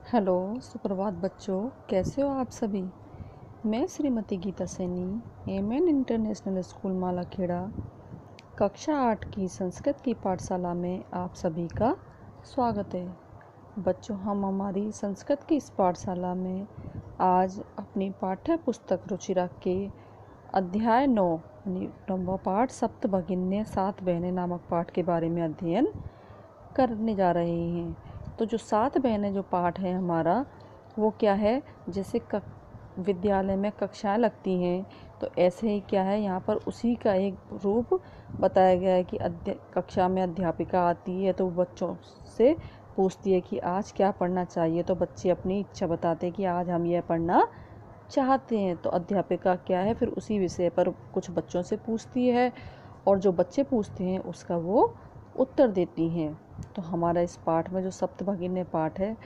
Hello, सुप्रभात बच्चों। कैसे हो आप सभी। मैं Shrimati Geeta Saini MN international school Malakheda कक्षा 8 की संस्कृत की पाठशाला में आप सभी का स्वागत है। बच्चों, हम हमारी संस्कृत की इस पाठशाला में आज अपनी पाठ्य पुस्तक रुचिरा के अध्याय 9 यानी नौवां पाठ सप्त भगिन्य सात बहनें नामक पाठ के बारे में अध्ययन करने जा रहे हैं। तो जो सात बहनें जो पाठ है हमारा वो क्या है, जैसे विद्यालय में कक्षाएं लगती हैं तो ऐसे ही क्या है यहाँ पर उसी का एक रूप बताया गया है कि कक्षा में अध्यापिका आती है तो बच्चों से पूछती है कि आज क्या पढ़ना चाहिए। तो बच्चे अपनी इच्छा बताते हैं कि आज हम यह पढ़ना चाहते हैं। तो अध्यापिका क्या है फिर उसी विषय पर कुछ बच्चों से पूछती है और जो बच्चे पूछते हैं उसका वो उत्तर देती हैं। तो हमारा इस पाठ में जो सप्तभगिनी पाठ है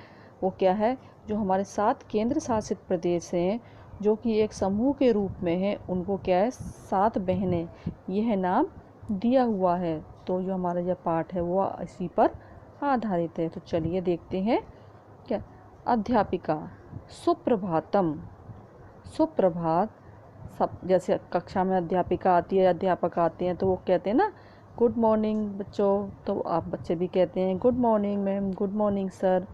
वो क्या है, जो हमारे 7 केंद्र शासित प्रदेश हैं जो कि एक समूह के रूप में है, उनको क्या है 7 बहनें यह नाम दिया हुआ है। तो जो हमारा यह पाठ है वो इसी पर आधारित है। तो चलिए देखते हैं क्या। अध्यापिका सुप्रभातम। सुप्रभात। सब जैसे कक्षा में अध्यापिका आती है अध्यापक आते हैं तो वो कहते हैं ना गुड मॉर्निंग बच्चों, तो आप बच्चे भी कहते हैं good morning ma'am, good morning sir.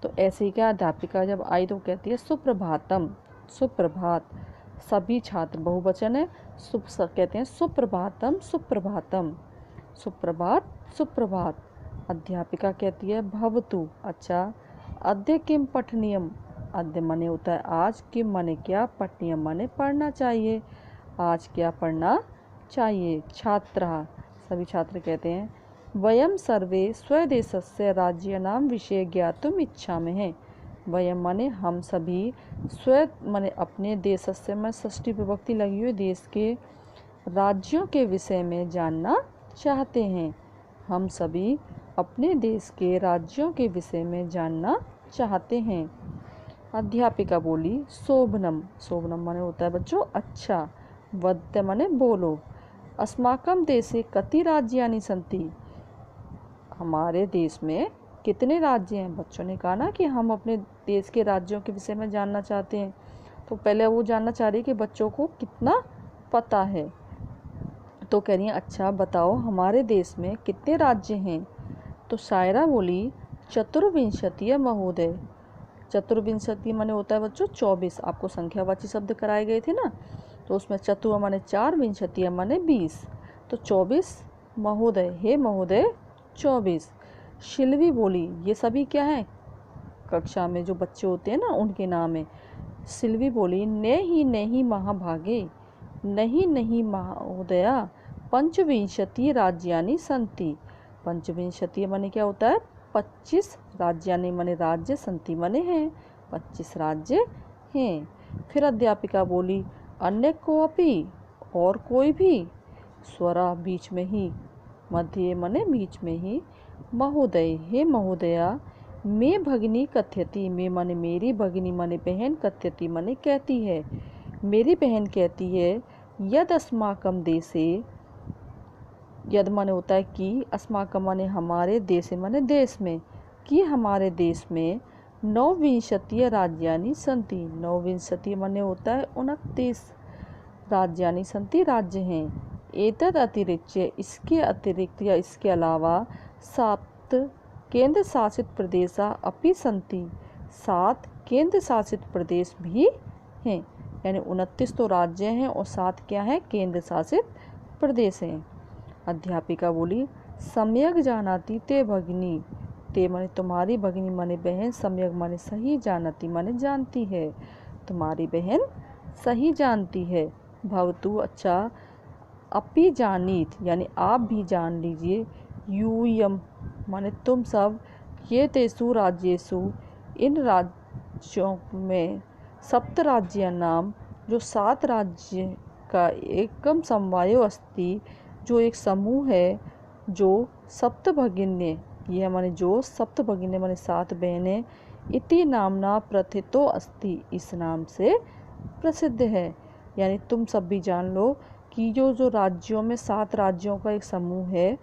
तो ऐसे ही क्या अध्यापिका जब आई तो कहती है सुप्रभातम, सुप्रभात। सभी छात्र बहुवचन है, कहते हैं सुप्रभातम सुप्रभातम, सुप्रभात सुप्रभात। अध्यापिका कहती है भवतु। अच्छा, अद्य किम पठनीयम। अद्य माने होता है आज, किम माने क्या, पठनीयम माने पढ़ना चाहिए। आज क्या पढ़ना चाहिए। छात्रा, सभी छात्र कहते हैं वयम सर्वे स्वदेशस्य राज्यानां विषय ज्ञातुम इच्छामहे। वयम माने हम सभी, स्व माने अपने, देशस्य में षष्ठी विभक्ति लगी हुई, देश के राज्यों के विषय में जानना चाहते हैं। हम सभी अपने देश के राज्यों के विषय में जानना चाहते हैं। अध्यापिका बोली शोभनम। शोभनम माने होता है बच्चों अच्छा। वद्य माने बोलो। अस्माकं देशे कति राज्यानि सन्ति। हमारे देश में कितने राज्य हैं। बच्चों ने कहा ना कि हम अपने देश के राज्यों के विषय में जानना चाहते हैं, तो पहले वो जानना चाह रही है कि बच्चों को कितना पता है। तो कह रही हैं अच्छा बताओ हमारे देश में कितने राज्य हैं। तो शायरा बोली चतुर्विंशतिय महोदय। चतुर्विंशति माने होता है बच्चों 24। आपको संख्यावाची शब्द कराए गए थे ना, तो उसमें चतुर माने 4, विंशति माने 20। तो 24 महोदय, हे महोदय 24। शिल्वी बोली, ये सभी क्या है कक्षा में जो बच्चे होते हैं ना उनके नाम है। शिल्वी बोली नहीं महाभागे, नहीं महोदया, पंचविंशति राज्यानि सन्ति। पंचविंशति माने क्या होता है 25 राज्यानि माने राज्य, संति माने हैं 25 राज्य हैं। फिर अध्यापिका बोली अन्य को अपी, और कोई भी। स्वरा बीच में ही, मध्य माने बीच में ही। महोदय, हे महोदया, मैं भगिनी कथ्यति। मैं माने मेरी, भगिनी माने बहन, कथ्यति माने कहती है। मेरी बहन कहती है यद अस्माकं देशे। यद माने होता है कि, अस्माकं माने हमारे, देशे माने देश में, कि हमारे देश में 29 राज्यानि सन्ति। 29 माने होता है 29 राज्यानि सन्ति, राज्य हैं। एतद अतिरिक्त, इसके अतिरिक्त या इसके अलावा, 7 केंद्र शासित प्रदेशा अपि सन्ति। 7 केंद्र शासित प्रदेश भी हैं। यानी 29 तो राज्य हैं और 7 क्या हैं केंद्र शासित प्रदेश हैं। अध्यापिका बोली सम्यक जानाति ते भगिनी। ते माने तुम्हारी, भगिनी माने बहन, सम्यक माने सही, जानाति माने जानती है, तुम्हारी बहन सही जानती है। भवतु अच्छा, अपि जानीत यानी आप भी जान लीजिए। यूयम माने तुम सब, ये तेसु राज्येषु इन राज्यों में, सप्त राज्य नाम जो 7 राज्य का एकम समवायो अस्ति जो एक समूह है, जो सप्तभगिन्य, यह माने जो सप्तभगिन्य माने 7 बहनें, इति नामना प्रथितो अस्ति इस नाम से प्रसिद्ध है। यानी तुम सब भी जान लो कि जो राज्यों में 7 राज्यों का एक समूह है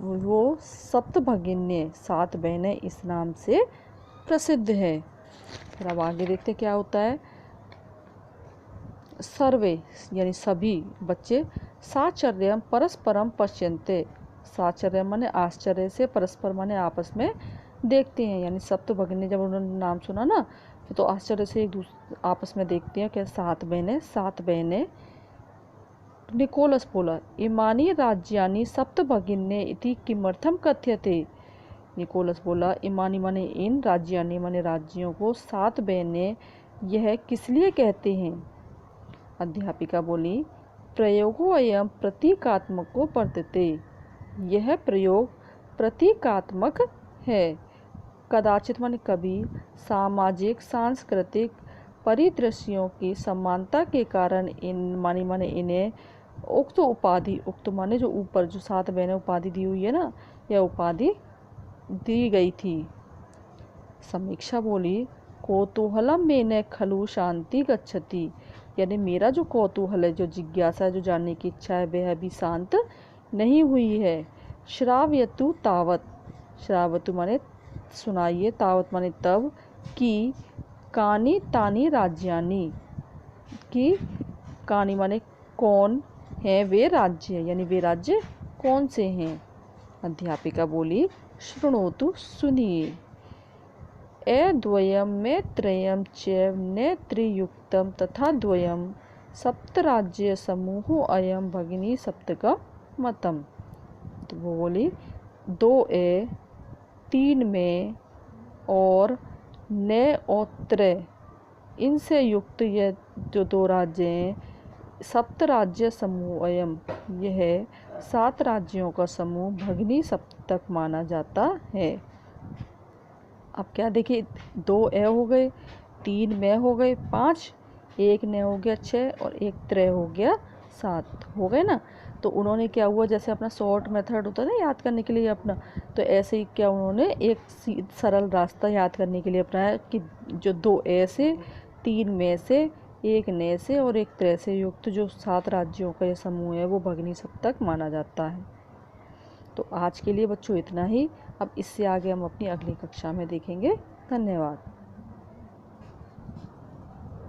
वो सप्तभगिन्य 7 बहनें इस नाम से प्रसिद्ध है। फिर अब आगे देखते क्या होता है। सर्वे यानी सभी बच्चे साचर्यम परस्परम पश्यन्ते। साचर्य माने आश्चर्य से, परस्पर माने आपस में देखते हैं। यानी सप्त भगिनी जब उन्होंने नाम सुना ना तो आश्चर्य से एक दूसरे आपस में देखते हैं। क्या सात बहनें। निकोलस बोला इमानी राज्यानि सप्त भगिन्ये इति किमर्थम कथ्यते। निकोलस बोला इमानी माने इन, राज्यानि माने राज्यों को, सात बहनें यह किस लिए कहते हैं। अध्यापिका बोली प्रयोगो अयम प्रतीकात्मको वर्तते। यह प्रयोग प्रतीकात्मक है। कदाचित माने कभी, सामाजिक सांस्कृतिक परिदृश्यों की समानता के कारण इन माने इन्हें उक्त उपाधि, उक्त माने जो ऊपर जो सात बहनें उपाधि दी हुई है ना, यह उपाधि दी गई थी। समीक्षा बोली कौतूहलम में न खलु शांति गच्छति। यानी मेरा जो कौतूहल है, जो जिज्ञासा है, जो जानने की इच्छा है, वह अभी शांत नहीं हुई है। श्रावयतु तावत, श्रावतु माने सुनाइए, तावत माने तब, कि कानी तानी राज्यानी, कि कानी माने कौन है वे राज्य, यानी वे राज्य कौन से हैं। अध्यापिका बोली शृणोतु सुनिए। द्वयम में त्रयम चैव ने त्रियुक्तम तथा द्वयम सप्तराज्य समूहो अयम भगिनी सप्तकम मतम। तो वो बोली दो तीन में और ने और त्रय, इनसे युक्त यह जो दो राज्य हैं, सप्त राज्य समूह अयम, यह सात राज्यों का समूह भगिनी सप्तक माना जाता है। अब क्या देखिए, दो हो गए, तीन में हो गए, पाँच, एक ने हो गया, छः, और एक त्रय हो गया, सात हो गए ना। तो उन्होंने क्या हुआ, जैसे अपना शॉर्ट मेथड होता है ना याद करने के लिए अपना, तो ऐसे ही क्या उन्होंने एक सरल रास्ता याद करने के लिए अपनाया कि जो दो से, तीन में से, एक ने से और एक त्रय से युक्त जो सात राज्यों का ये समूह है वो भगिनी सप्तक माना जाता है। तो आज के लिए बच्चों इतना ही। अब इससे आगे हम अपनी अगली कक्षा में देखेंगे। धन्यवाद।